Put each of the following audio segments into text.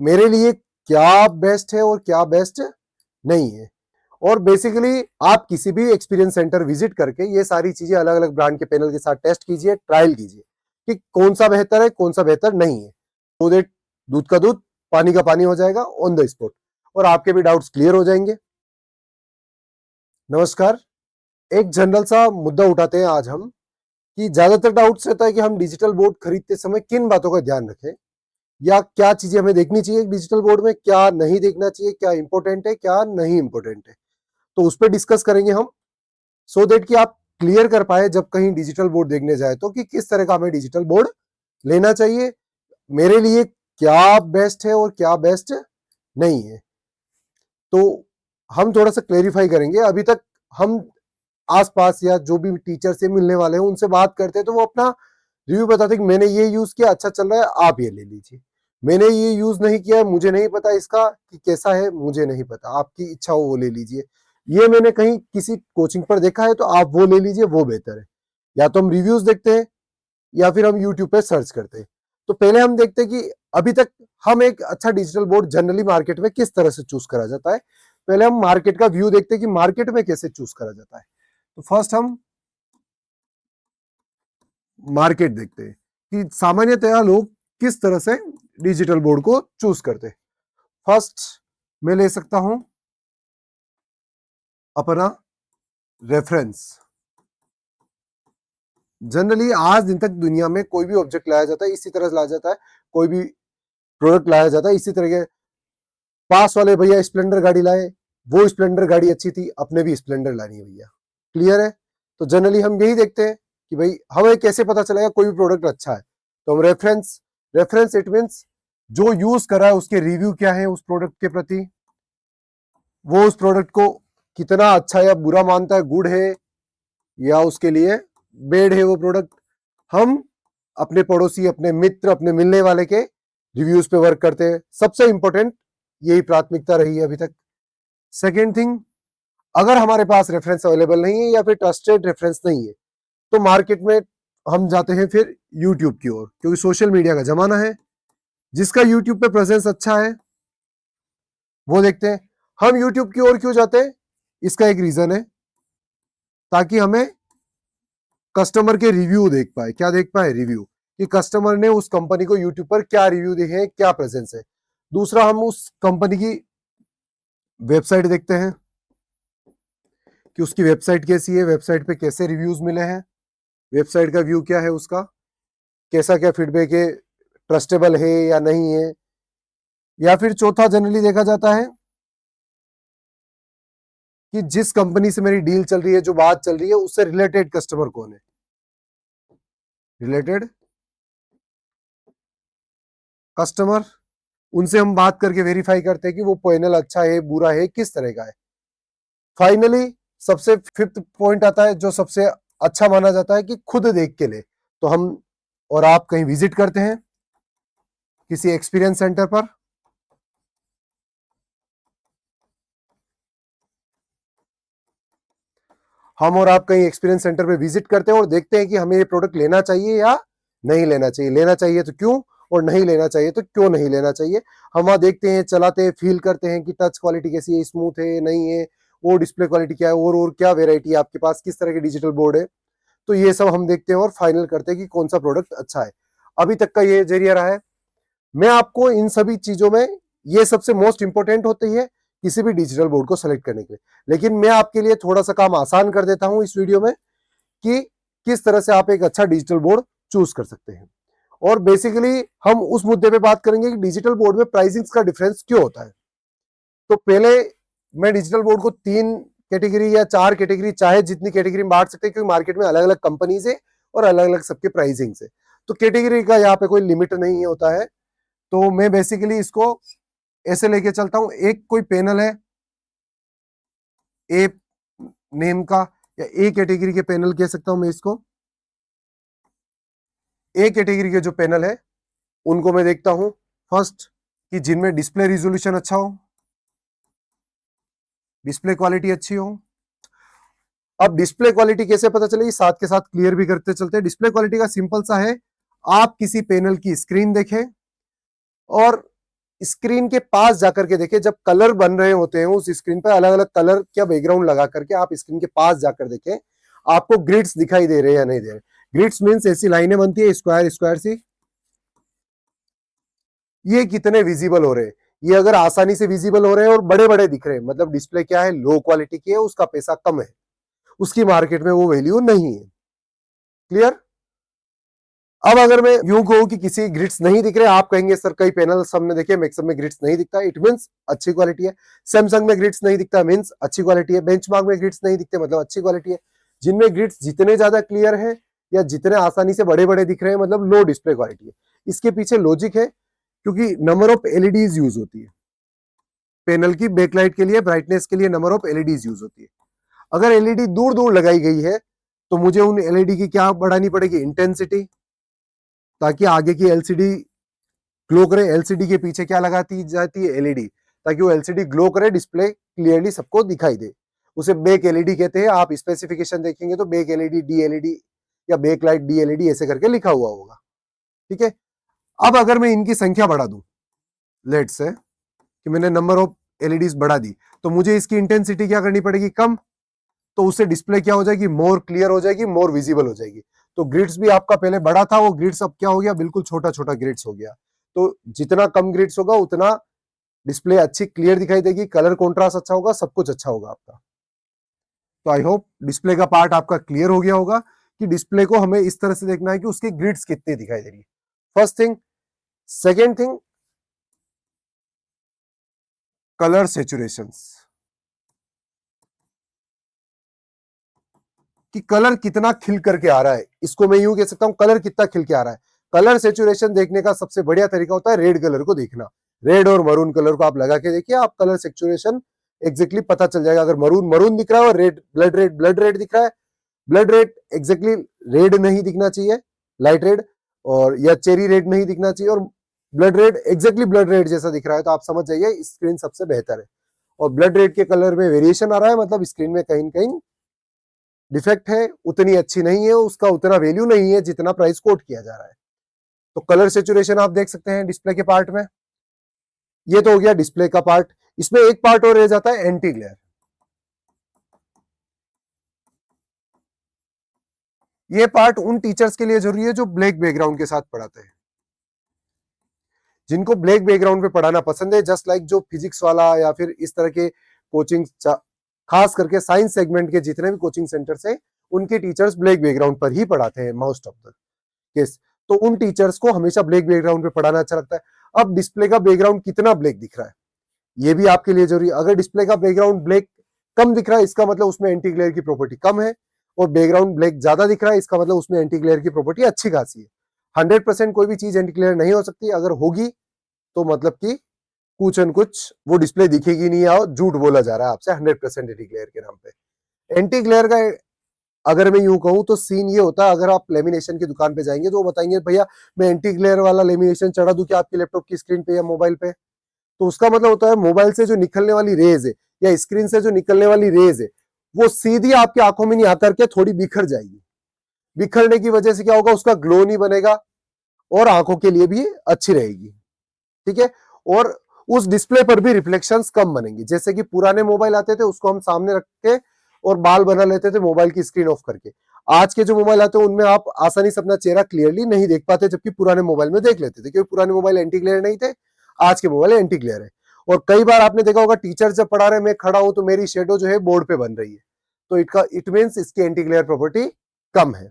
मेरे लिए क्या बेस्ट है और क्या बेस्ट नहीं है। और बेसिकली आप किसी भी एक्सपीरियंस सेंटर विजिट करके ये सारी चीजें अलग अलग ब्रांड के पैनल के साथ टेस्ट कीजिए, ट्रायल कीजिए कि कौन सा बेहतर है, कौन सा बेहतर नहीं है। तो देट दूध का दूध पानी का पानी हो जाएगा ऑन द स्पॉट, और आपके भी डाउट्स क्लियर हो जाएंगे। नमस्कार। एक जनरल सा मुद्दा उठाते हैं आज हम, कि ज्यादातर डाउट्स रहता है कि हम डिजिटल बोर्ड खरीदते समय किन बातों का ध्यान रखें, या क्या चीजें हमें देखनी चाहिए डिजिटल बोर्ड में, क्या नहीं देखना चाहिए, क्या इंपॉर्टेंट है, क्या नहीं इंपॉर्टेंट है। तो उस पर डिस्कस करेंगे हम, सो देट कि आप क्लियर कर पाए जब कहीं डिजिटल बोर्ड देखने जाए तो कि किस तरह का हमें डिजिटल बोर्ड लेना चाहिए, मेरे लिए क्या बेस्ट है और क्या बेस्ट नहीं है। तो हम थोड़ा सा क्लेरिफाई करेंगे। अभी तक हम आसपास या जो भी टीचर से मिलने वाले हैं उनसे बात करते हैं तो वो अपना रिव्यू बताते हैं कि मैंने ये यूज किया, अच्छा चल रहा है, आप ये ले लीजिए। मैंने ये यूज नहीं किया, मुझे नहीं पता इसका कि कैसा है, मुझे नहीं पता, आपकी इच्छा हो वो ले लीजिए। ये मैंने कहीं किसी कोचिंग पर देखा है तो आप वो ले लीजिए, वो बेहतर है। या तो हम रिव्यूज देखते हैं या फिर हम यूट्यूब पे सर्च करते हैं। तो पहले हम देखते हैं कि अभी तक हम एक अच्छा डिजिटल बोर्ड जनरली मार्केट में किस तरह से चूज करा जाता है। पहले हम मार्केट का व्यू देखते हैं कि मार्केट में कैसे चूज करा जाता है। तो फर्स्ट हम मार्केट देखते हैं कि सामान्यतया लोग किस तरह से डिजिटल बोर्ड को चूज करते हैं। फर्स्ट मैं ले सकता हूं अपना रेफरेंस। जनरली आज दिन तक दुनिया में कोई भी ऑब्जेक्ट लाया जाता है इसी तरह से लाया जाता है, कोई भी प्रोडक्ट लाया जाता है इसी तरह के। पास वाले भैया स्प्लेंडर गाड़ी लाए, वो स्प्लेंडर गाड़ी अच्छी थी, अपने भी स्प्लेंडर लानी है भैया। क्लियर है। तो जनरली हम यही देखते हैं कि भाई हमें कैसे पता चलेगा कोई भी प्रोडक्ट अच्छा है। तो हम रेफरेंस, रेफरेंस इट मींस जो यूज कर रहा है उसके रिव्यू क्या है उस प्रोडक्ट के प्रति, वो उस प्रोडक्ट को कितना अच्छा या बुरा मानता है, गुड है या उसके लिए बेड है वो प्रोडक्ट। हम अपने पड़ोसी, अपने मित्र, अपने मिलने वाले के रिव्यूज पे वर्क करते हैं। सबसे इंपॉर्टेंट यही प्राथमिकता रही है अभी तक। सेकेंड थिंग, अगर हमारे पास रेफरेंस अवेलेबल नहीं है या फिर ट्रस्टेड रेफरेंस नहीं है तो मार्केट में हम जाते हैं फिर यूट्यूब की ओर, क्योंकि सोशल मीडिया का जमाना है। जिसका यूट्यूब पे प्रेजेंस अच्छा है वो देखते हैं। हम यूट्यूब की ओर क्यों जाते हैं, इसका एक रीजन है, ताकि हमें कस्टमर के रिव्यू देख पाए। क्या देख पाए? रिव्यू, कि कस्टमर ने उस कंपनी को यूट्यूब पर क्या रिव्यू देखे हैं, क्या प्रेजेंस है। दूसरा, हम उस कंपनी की वेबसाइट देखते हैं कि उसकी वेबसाइट कैसी है, वेबसाइट पे कैसे रिव्यूज मिले हैं, वेबसाइट का व्यू क्या है, उसका कैसा क्या फीडबैक है, ट्रस्टेबल है या नहीं है। या फिर चौथा जनरली देखा जाता है कि जिस कंपनी से मेरी डील चल रही है, जो बात चल रही है, उससे रिलेटेड कस्टमर कौन है। रिलेटेड कस्टमर, उनसे हम बात करके वेरीफाई करते हैं कि वो पैनल अच्छा है, बुरा है, किस तरह का है। फाइनली सबसे फिफ्थ पॉइंट आता है जो सबसे अच्छा माना जाता है कि खुद देख के ले। तो हम और आप कहीं विजिट करते हैं किसी एक्सपीरियंस सेंटर पर, हम और आप कहीं एक्सपीरियंस सेंटर पे विजिट करते हैं और देखते हैं कि हमें ये प्रोडक्ट लेना चाहिए या नहीं लेना चाहिए। लेना चाहिए तो क्यों, और नहीं लेना चाहिए तो क्यों नहीं लेना चाहिए। हम वहां देखते हैं, चलाते हैं, फील करते हैं कि टच क्वालिटी कैसी है, स्मूथ है नहीं है, और डिस्प्ले क्वालिटी क्या है, और क्या वेरायटी है आपके पास, किस तरह के डिजिटल बोर्ड है। तो ये सब हम देखते हैं और फाइनल करते हैं कि कौन सा प्रोडक्ट अच्छा है। अभी तक का ये जरिया रहा है। मैं आपको इन सभी चीजों में, ये सबसे मोस्ट इंपॉर्टेंट होती है किसी भी डिजिटल बोर्ड को सेलेक्ट करने के लिए, लेकिन मैं आपके लिए थोड़ा सा काम आसान कर देता हूं इस वीडियो में कि किस तरह से आप एक अच्छा डिजिटल बोर्ड चूज कर सकते हैं। और बेसिकली हम उस मुद्दे पे बात करेंगे कि डिजिटल बोर्ड में प्राइसिंग का डिफरेंस क्यों होता है। तो पहले मैं डिजिटल बोर्ड को 3 कैटेगरी या 4 कैटेगरी, चाहे जितनी कैटेगरी में बांट सकते हैं, क्योंकि मार्केट में अलग अलग कंपनीज है और अलग अलग सबके प्राइसिंग है। तो कैटेगरी का यहाँ पे कोई लिमिट नहीं होता है। तो मैं बेसिकली इसको ऐसे लेके चलता हूं। एक कोई पैनल है ए नेम का, या ए कैटेगरी के पैनल कह सकता हूं मैं इसको। ए कैटेगरी के जो पैनल है उनको मैं देखता हूं फर्स्ट, कि जिनमें डिस्प्ले रिजोल्यूशन अच्छा हो, डिस्प्ले क्वालिटी अच्छी हो। अब डिस्प्ले क्वालिटी कैसे पता चलेगी, साथ के साथ क्लियर भी करते चलते हैं। डिस्प्ले क्वालिटी का सिंपल सा है, आप किसी पैनल की स्क्रीन देखें और स्क्रीन के पास जाकर के देखिए, जब कलर बन रहे होते हैं उस स्क्रीन पर अलग अलग कलर क्या बैकग्राउंड लगा करके आप स्क्रीन के पास जाकर देखें, आपको ग्रिड्स दिखाई दे रहे हैं या नहीं दे रहे। ग्रिड्स मीन्स ऐसी लाइनें बनती है स्क्वायर स्क्वायर सी, ये कितने विजिबल हो रहे हैं, ये अगर आसानी से विजिबल हो रहे हैं और बड़े बड़े दिख रहे हैं, मतलब डिस्प्ले क्या है, लो क्वालिटी की है, उसका पैसा कम है, उसकी मार्केट में वो वैल्यू नहीं है। क्लियर। अब अगर मैं यूं कहूं कि किसी ग्रिड्स नहीं दिख रहे, आप कहेंगे सर कई पैनल हमने देखे मैक्सिमम में ग्रिड्स नहीं दिखता, इट मींस अच्छी क्वालिटी है। सैमसंग में ग्रिड्स नहीं दिखता मींस अच्छी क्वालिटी है। बेंचमार्क में ग्रिड्स नहीं दिखते मतलब अच्छी क्वालिटी है। जिनमें ग्रिड्स जितने ज्यादा क्लियर है या जितने आसानी से बड़े बड़े दिख रहे हैं मतलब लो डिस्प्ले क्वालिटी है। इसके पीछे लॉजिक है, क्योंकि नंबर ऑफ एलईडीज यूज होती है पैनल की बैकलाइट के लिए, ब्राइटनेस के लिए नंबर ऑफ एलईडीज यूज होती है। अगर एलईडी दूर दूर लगाई गई है तो मुझे उन एलईडी की क्या बढ़ानी पड़ेगी, इंटेंसिटी, ताकि आगे की एलसीडी ग्लो करे। एलसीडी के पीछे क्या लगाती जाती है, एलईडी, ताकि वो एलसीडी ग्लो करे, डिस्प्ले क्लियरली सबको दिखाई दे। उसे बैक एलईडी कहते हैं। आप स्पेसिफिकेशन देखेंगे तो बैक एलईडी डी एलईडी या बैक लाइट डी एलईडी ऐसे करके लिखा हुआ होगा। ठीक है। अब अगर मैं इनकी संख्या बढ़ा दूं, लेट्स से कि मैंने नंबर ऑफ एलईडीज बढ़ा दी, तो मुझे इसकी इंटेंसिटी क्या करनी पड़ेगी, कम। तो उससे डिस्प्ले क्या हो जाएगी, मोर क्लियर हो जाएगी, मोर विजिबल हो जाएगी। तो ग्रिड्स भी आपका पहले बड़ा था, वो ग्रिड्स अब क्या हो गया, बिल्कुल छोटा छोटा ग्रिड्स हो गया। तो जितना कम ग्रिड्स होगा उतना डिस्प्ले अच्छी क्लियर दिखाई देगी, कलर कॉन्ट्रास्ट अच्छा होगा, सब कुछ अच्छा होगा आपका। तो आई होप डिस्प्ले का पार्ट आपका क्लियर हो गया होगा कि डिस्प्ले को हमें इस तरह से देखना है कि उसकी ग्रिड्स कितनी दिखाई दे रही है, first thing. Second thing, colour saturations, कि कलर कितना खिल करके आ रहा है। इसको मैं यूं कह सकता हूं, कलर कितना खिल के आ रहा है। कलर सेचुरेशन देखने का सबसे बढ़िया तरीका होता है रेड कलर को देखना। रेड और मरून कलर को आप लगा के देखिए, आप कलर सेचुरेशन एग्जैक्टली पता चल जाएगा। अगर मरून मरून दिख रहा है और रेड ब्लड रेड दिख रहा है, ब्लड रेड एग्जैक्टली रेड नहीं दिखना चाहिए, लाइट रेड, और या चेरी रेड नहीं दिखना चाहिए, और blood red exactly blood red जैसा दिख रहा है तो आप समझ जाइए स्क्रीन सबसे बेहतर है। और ब्लड रेड के कलर में वेरिएशन आ रहा है मतलब स्क्रीन में कहीं कहीं डिफेक्ट है, उतनी अच्छी नहीं है, उसका उतना वैल्यू नहीं है जितना प्राइस कोट किया जा रहा है। तो कलर सेचुरेशन आप देख सकते हैं डिस्प्ले के पार्ट में। ये तो हो गया डिस्प्ले का पार्ट। इसमें एक पार्ट और रह जाता है एंटी ग्लेयर। ये पार्ट उन टीचर्स के लिए जरूरी है जो ब्लैक बैकग्राउंड के साथ पढ़ाते हैं, जिनको ब्लैक बैकग्राउंड पे पढ़ाना पसंद है, जस्ट लाइक जो फिजिक्स वाला या फिर इस तरह के कोचिंग, खास करके साइंस सेगमेंट के जितने भी कोचिंग सेंटर्स हैं उनके टीचर्स ब्लैक बैकग्राउंड पर ही पढ़ाते हैं मोस्ट ऑफ द केस। तो उन टीचर्स को हमेशा ब्लैक बैकग्राउंड पे पढ़ाना अच्छा लगता है। अब डिस्प्ले का बैकग्राउंड कितना ब्लैक दिख रहा है ये भी आपके लिए जरूरी है। अगर डिस्प्ले का बैकग्राउंड ब्लैक कम दिख रहा है इसका मतलब उसमें एंटी ग्लेयर की प्रॉपर्टी कम है, और बैकग्राउंड ब्लैक ज्यादा दिख रहा है इसका मतलब उसमें एंटी ग्लेयर की प्रॉपर्टी अच्छी खासी है। 100% कोई भी चीज एंटी ग्लेयर नहीं हो सकती, अगर होगी तो मतलब कि कुछ न कुछ वो डिस्प्ले दिखेगी नहीं, या झूठ बोला जा रहा है आपसे 100% एंटी ग्लेयर के नाम पे। एंटी ग्लेयर का अगर मैं यूं कहूं तो सीन ये होता है, अगर आप लेमिनेशन की दुकान पे जाएंगे तो वो बताएंगे भैया मैं एंटी ग्लेयर वाला लेमिनेशन चढ़ा दूं क्या आपके लैपटॉप की स्क्रीन पे या मोबाइल पे। तो उसका मतलब होता है मोबाइल से जो निकलने वाली रेज है या स्क्रीन से जो निकलने वाली रेज है वो सीधी आपकी आंखों में नहीं आकर के थोड़ी बिखर जाएगी। बिखरने की वजह से क्या होगा, उसका ग्लो नहीं बनेगा और आंखों के लिए भी अच्छी रहेगी। ठीक है। और उस डिस्प्ले पर भी रिफ्लेक्शंस कम बनेंगे। जैसे कि पुराने मोबाइल आते थे उसको हम सामने रख के और बाल बना लेते थे मोबाइल की स्क्रीन ऑफ करके। आज के जो मोबाइल आते हैं उनमें आप आसानी से अपना चेहरा क्लियरली नहीं देख पाते, जबकि पुराने मोबाइल में देख लेते थे, क्योंकि पुराने मोबाइल एंटी ग्लेयर नहीं थे, आज के मोबाइल एंटी ग्लेयर है। और कई बार आपने देखा होगा टीचर जब पढ़ा रहे मैं खड़ा हूं तो मेरी शेडो जो है बोर्ड पे बन रही है, तो इट मीन्स इसकी एंटी ग्लेयर प्रॉपर्टी कम है।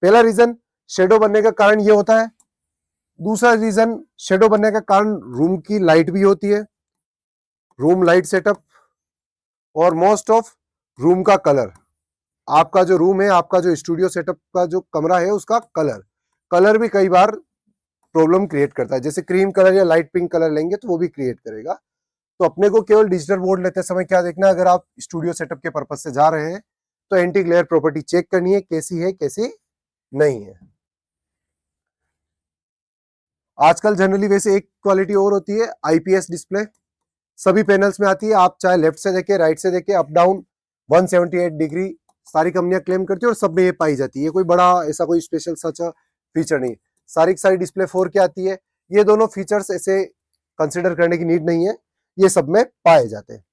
पहला रीजन शेडो बनने का कारण ये होता है। दूसरा रीजन शेडो बनने का कारण रूम की लाइट भी होती है, रूम लाइट सेटअप, और मोस्ट ऑफ रूम का कलर। आपका जो रूम है, आपका जो स्टूडियो सेटअप का जो कमरा है उसका कलर भी कई बार प्रॉब्लम क्रिएट करता है। जैसे क्रीम कलर या लाइट पिंक कलर लेंगे तो वो भी क्रिएट करेगा। तो अपने को केवल डिजिटल बोर्ड लेते समय क्या देखना है, अगर आप स्टूडियो सेटअप के पर्पज से जा रहे हैं तो एंटी ग्लेयर प्रॉपर्टी चेक करनी है, कैसी है कैसी नहीं है। आजकल जनरली वैसे एक क्वालिटी और होती है आईपीएस डिस्प्ले, सभी पैनल्स में आती है। आप चाहे लेफ्ट से देखें राइट से देखें, अप डाउन 178 डिग्री सारी कंपनियां क्लेम करती है और सब में ये पाई जाती है। कोई बड़ा ऐसा कोई स्पेशल सच फीचर नहीं, सारी की सारी डिस्प्ले 4 की आती है। ये दोनों फीचर्स ऐसे कंसिडर करने की नीड नहीं है, ये सब में पाए जाते हैं।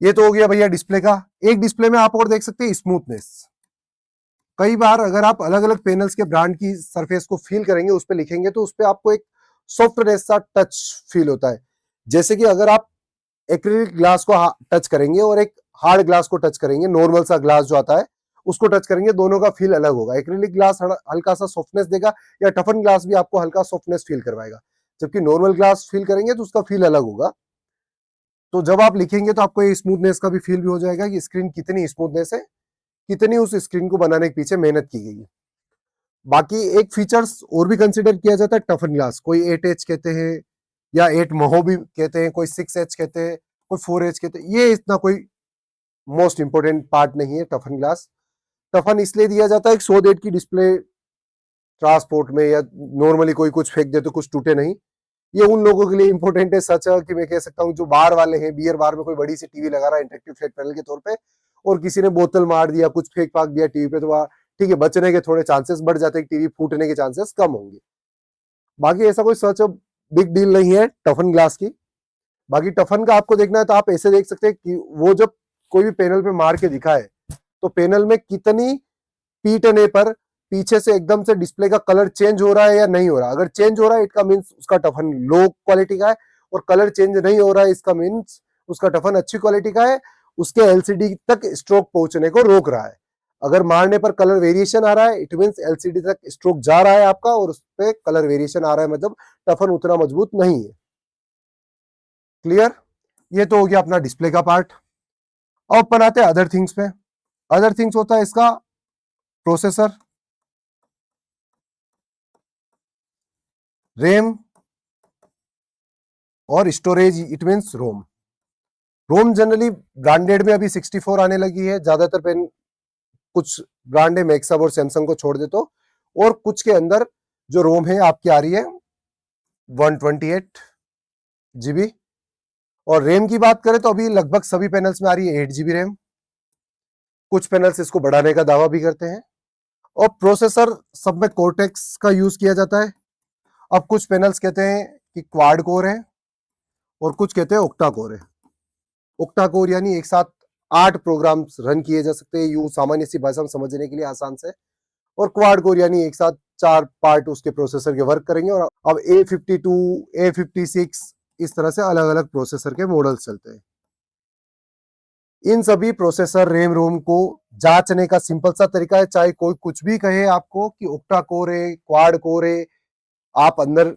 ये तो हो गया भैया डिस्प्ले का। एक डिस्प्ले में आप और देख सकते हैं स्मूथनेस। कई बार अगर आप अलग अलग पैनल्स के ब्रांड की सरफेस को फील करेंगे, उस पर लिखेंगे, तो उस पर आपको एक सॉफ्टनेस सा टच फील होता है। जैसे कि अगर आप एक्रिलिक ग्लास को टच करेंगे और एक हार्ड ग्लास को टच करेंगे, नॉर्मल सा ग्लास जो आता है उसको टच करेंगे, दोनों का फील अलग होगा। एक्रिलिक ग्लास हल्का सा सॉफ्टनेस देगा, या टफन ग्लास भी आपको हल्का सॉफ्टनेस फील करवाएगा, जबकि नॉर्मल ग्लास फील करेंगे तो उसका फील अलग होगा। तो जब आप लिखेंगे तो आपको ये स्मूथनेस का भी फील भी हो जाएगा कि स्क्रीन कितनी स्मूथनेस है, कितनी उस स्क्रीन को बनाने के पीछे मेहनत की गई है। बाकी एक फीचर्स और भी कंसिडर किया जाता है टफन ग्लास। कोई 8H कहते हैं या 8 महो भी कहते हैं, कोई 6H कहते हैं, कोई 4H कहते हैं। ये इतना कोई मोस्ट इंपोर्टेंट पार्ट नहीं है टफन ग्लास। टफन इसलिए दिया जाता है कि 100 की डिस्प्ले ट्रांसपोर्ट में या नॉर्मली कोई कुछ फेंक दे तो कुछ टूटे नहीं। ये उन लोगों के लिए इंपॉर्टेंट है, सच है कि मैं कह सकता हूँ जो बार वाले हैं, बियर बार में कोई बड़ी सी टीवी लगा रहा है इंटरेक्टिव फ्लैट पैनल के तौर पे, और किसी ने बोतल मार दिया, कुछ फेंक फाक दिया टीवी पे, तो वह ठीक है, बचने के थोड़े चांसेस बढ़ जाते हैं, टीवी फूटने के चांसेस कम होंगे। बाकी ऐसा कोई सच बिग डील नहीं है टफन ग्लास की। बाकी टफन का आपको देखना है तो आप ऐसे देख सकते हैं कि वो जब कोई भी पैनल पे मार के दिखा है तो पैनल में कितनी पीटने पर पीछे से एकदम से डिस्प्ले का कलर चेंज हो रहा है या नहीं हो रहा। अगर चेंज हो रहा है इसका मीन्स उसका टफन लो क्वालिटी का है, और कलर चेंज नहीं हो रहा है इसका मीन्स उसका टफन अच्छी क्वालिटी का है, उसके एलसीडी तक स्ट्रोक पहुंचने को रोक रहा है। अगर मारने पर कलर वेरिएशन आ रहा है इट मीन्स एलसीडी तक स्ट्रोक जा रहा है आपका, और उस पर कलर वेरिएशन आ रहा है, मतलब टफन उतना मजबूत नहीं है। क्लियर? ये तो हो गया अपना डिस्प्ले का पार्ट। अब अपन आते हैं अदर थिंग्स पे। अदर थिंग्स होता है इसका प्रोसेसर, रैम और storage, it means ROM. ROM generally branded में अभी 64 आने लगी है, ज्यादातर पेन कुछ ब्रांड है मैक्सअप और सैमसंग को छोड़ दे तो, और कुछ के अंदर जो रोम है आपकी आ रही है 128 GB। और रैम की बात करें तो अभी लगभग सभी पैनल्स में आ रही है 8 GB रैम। कुछ पैनल्स इसको बढ़ाने का दावा भी करते हैं। और प्रोसेसर सब में कोर्टेक्स का यूज किया जाता है। अब कुछ पैनल्स कहते हैं कि क्वाड कोर है और कुछ कहते हैं ऑक्टा कोर है। ऑक्टा कोर यानी एक साथ 8 प्रोग्राम्स रन किए जा सकते हैं, यूं सामान्य सी भाषा में समझने के लिए आसान से। और क्वाड कोर यानी एक साथ 4 पार्ट उसके प्रोसेसर के वर्क करेंगे। और अब A52, A56 इस तरह से अलग अलग प्रोसेसर के मॉडल्स चलते हैं। इन सभी प्रोसेसर रैम रोम को जांचने का सिंपल सा तरीका है, चाहे कोई कुछ भी कहे आपको कि ऑक्टा कोर है, क्वाड कोर है, आप अंदर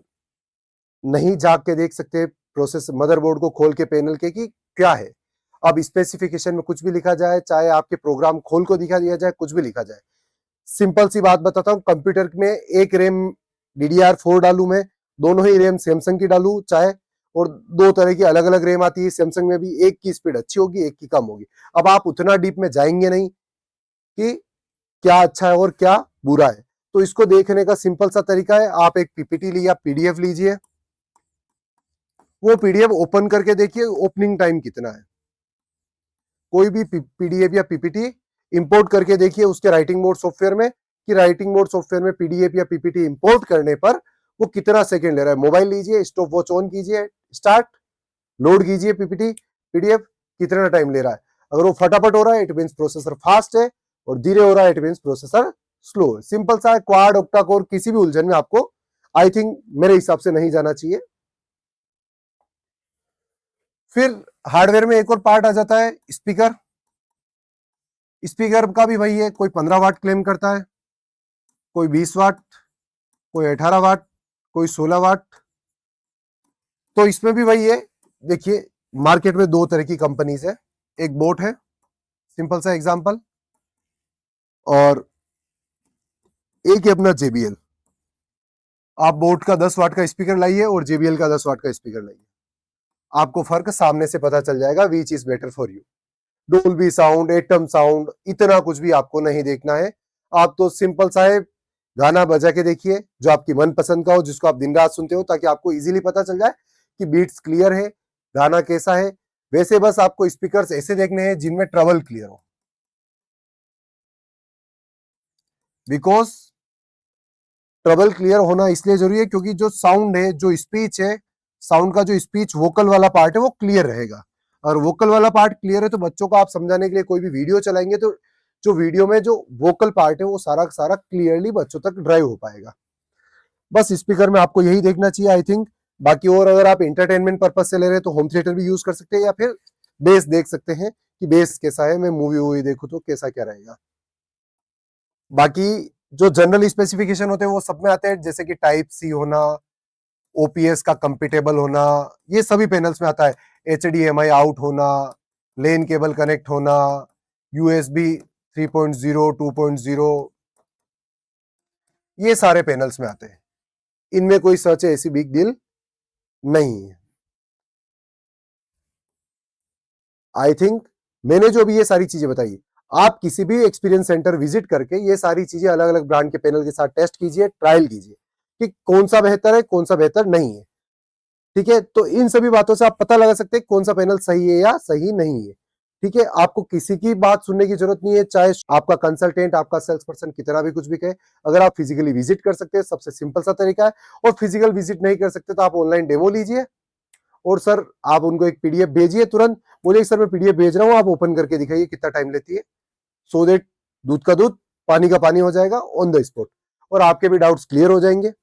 नहीं जाग के देख सकते प्रोसेस मदरबोर्ड को खोल के पैनल के कि क्या है। अब स्पेसिफिकेशन में कुछ भी लिखा जाए, चाहे आपके प्रोग्राम खोल को दिखा दिया जाए, कुछ भी लिखा जाए, सिंपल सी बात बताता हूं, कंप्यूटर में एक रैम DDR4 डालू मैं, दोनों ही रैम सैमसंग की डालू चाहे, और दो तरह की अलग अलग रैम आती है सैमसंग में भी, एक की स्पीड अच्छी होगी, एक की कम होगी। अब आप उतना डीप में जाएंगे नहीं कि क्या अच्छा है और क्या बुरा है, तो इसको देखने का सिंपल सा तरीका है, आप एक पीपीटी लिया, PDF लीजिए, वो PDF ओपन करके देखिए ओपनिंग टाइम कितना है। कोई भी PDF या PPT इंपोर्ट करके देखिए उसके राइटिंग मोड सॉफ्टवेयर में, कि राइटिंग मोड सॉफ्टवेयर में PDF या PPT इंपोर्ट करने पर वो कितना सेकंड ले रहा है। मोबाइल लीजिए, स्टॉप वॉच ऑन कीजिए, स्टार्ट, लोड कीजिए PPT PDF, कितना टाइम ले रहा है। अगर वो फटाफट हो रहा है इट मींस प्रोसेसर फास्ट है, और धीरे हो रहा है इट मींस प्रोसेसर स्लो है। सिंपल सा है। क्वाड, ऑक्टा कोर, किसी भी उलझन में आपको आई थिंक मेरे हिसाब से नहीं जाना चाहिए। फिर हार्डवेयर में एक और पार्ट आ जाता है स्पीकर। स्पीकर का भी वही है, कोई 15 वाट क्लेम करता है, कोई 20 वाट, कोई 18 वाट, कोई 16 वाट। तो इसमें भी वही है। देखिए मार्केट में दो तरह की कंपनीज है, एक बोट है, सिंपल सा एग्जांपल, और एक है अपना JBL। आप बोट का 10 वाट का स्पीकर लाइए और JBL का 10 वाट का स्पीकर लाइए, आपको फर्क सामने से पता चल जाएगा, which is better for you. Dolby sound, atom sound, इतना कुछ भी आपको नहीं देखना है। आप तो सिंपल सा है, गाना बजा के देखिए जो आपकी मनपसंद का हो, जिसको आप दिन रात सुनते हो, ताकि आपको इजीली पता चल जाए कि बीट्स क्लियर है, गाना कैसा है। वैसे बस आपको स्पीकर्स ऐसे देखने हैं जिनमें ट्रबल क्लियर हो, बिकॉज ट्रबल क्लियर होना इसलिए जरूरी है क्योंकि जो साउंड है, जो स्पीच है, साउंड का जो स्पीच वोकल वाला पार्ट है वो क्लियर रहेगा। और वोकल वाला पार्ट क्लियर है तो बच्चों को आप समझाने के लिए कोई भी वीडियो चलाएंगे तो जो वीडियो में जो वोकल पार्ट है वो सारा सारा क्लियरली बच्चों तक ड्राइव हो पाएगा। बस स्पीकर में आपको यही देखना चाहिए आई थिंक। बाकी और अगर आप एंटरटेनमेंट पर्पज से ले रहे हैं तो होम थिएटर भी यूज कर सकते हैं, या फिर बेस देख सकते हैं कि बेस कैसा है, मैं मूवी वूवी देखूं तो कैसा क्या रहेगा। बाकी जो जनरल स्पेसिफिकेशन होते हैं वो सब में आते हैं, जैसे कि टाइप सी होना, ओपीएस का कंपेटेबल होना, ये सभी पैनल्स में आता है। HDMI आउट होना, लेन केबल कनेक्ट होना, USB 3.0 2.0, ये सारे पैनल्स में आते हैं। इनमें कोई सच ऐसी बिग डील नहीं है। आई थिंक मैंने जो भी ये सारी चीजें बताई, आप किसी भी एक्सपीरियंस सेंटर विजिट करके ये सारी चीजें अलग अलग ब्रांड के पैनल के साथ टेस्ट कीजिए, ट्रायल कीजिए कि कौन सा बेहतर है, कौन सा बेहतर नहीं है। ठीक है, तो इन सभी बातों से आप पता लगा सकते हैं कौन सा पैनल सही है या सही नहीं है। ठीक है, आपको किसी की बात सुनने की जरूरत नहीं है, चाहे आपका कंसल्टेंट, आपका सेल्स पर्सन कितना भी कुछ भी कहे। अगर आप फिजिकली विजिट कर सकते हैं, सबसे सिंपल सा तरीका है। और फिजिकल विजिट नहीं कर सकते तो आप ऑनलाइन डेमो लीजिए, और सर आप उनको एक पीडीएफ भेजिए, तुरंत बोलिए सर मैं पीडीएफ भेज रहा हूँ, आप ओपन करके दिखाइए कितना टाइम लेती है। सो दैट दूध का दूध पानी का पानी हो जाएगा ऑन द स्पॉट, और आपके भी डाउट्स क्लियर हो जाएंगे।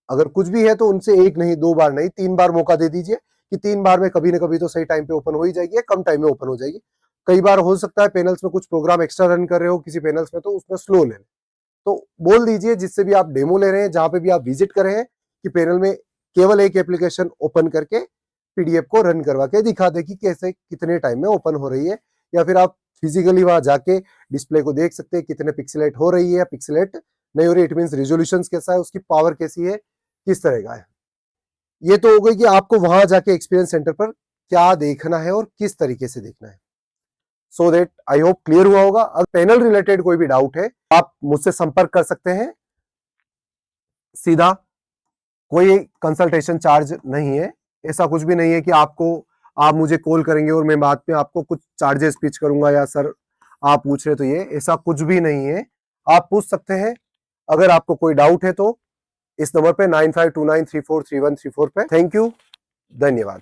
अगर कुछ भी है तो उनसे एक नहीं, 2 बार नहीं, 3 बार मौका दे दीजिए कि 3 बार में कभी ना कभी तो सही टाइम पे ओपन हो ही जाएगी, कम टाइम में ओपन हो जाएगी। कई बार हो सकता है पैनल्स में कुछ प्रोग्राम एक्स्ट्रा रन कर रहे हो किसी पैनल्स में, तो उसमें स्लो ले, तो बोल दीजिए जिससे भी आप डेमो ले रहे हैं, जहां पे भी आप विजिट कर रहे हैं, कि पैनल में केवल एक एप्लीकेशन ओपन करके पीडीएफ को रन करवा के दिखा दे कि कैसे कितने टाइम में ओपन हो रही है। या फिर आप फिजिकली वहां जाके डिस्प्ले को देख सकते हैं कितने पिक्सेलेट हो रही है, पिक्सेलेट नहीं हो रही, इट मीन रिजोल्यूशन कैसा है, उसकी पावर कैसी है, किस तरह का है। ये तो हो गई कि आपको वहां जाके एक्सपीरियंस सेंटर पर क्या देखना है और किस तरीके से देखना है। So that I hope clear हुआ होगा। अगर पैनल रिलेटेड कोई भी डाउट है आप मुझसे संपर्क कर सकते हैं सीधा, कोई कंसल्टेशन चार्ज नहीं है। ऐसा कुछ भी नहीं है कि आप मुझे कॉल करेंगे और मैं बाद में आपको कुछ चार्जेस पिच करूंगा, या सर आप पूछ रहे तो ये, ऐसा कुछ भी नहीं है। आप पूछ सकते हैं अगर आपको कोई डाउट है तो इस नंबर पे 9529343134 पे। थैंक यू, धन्यवाद।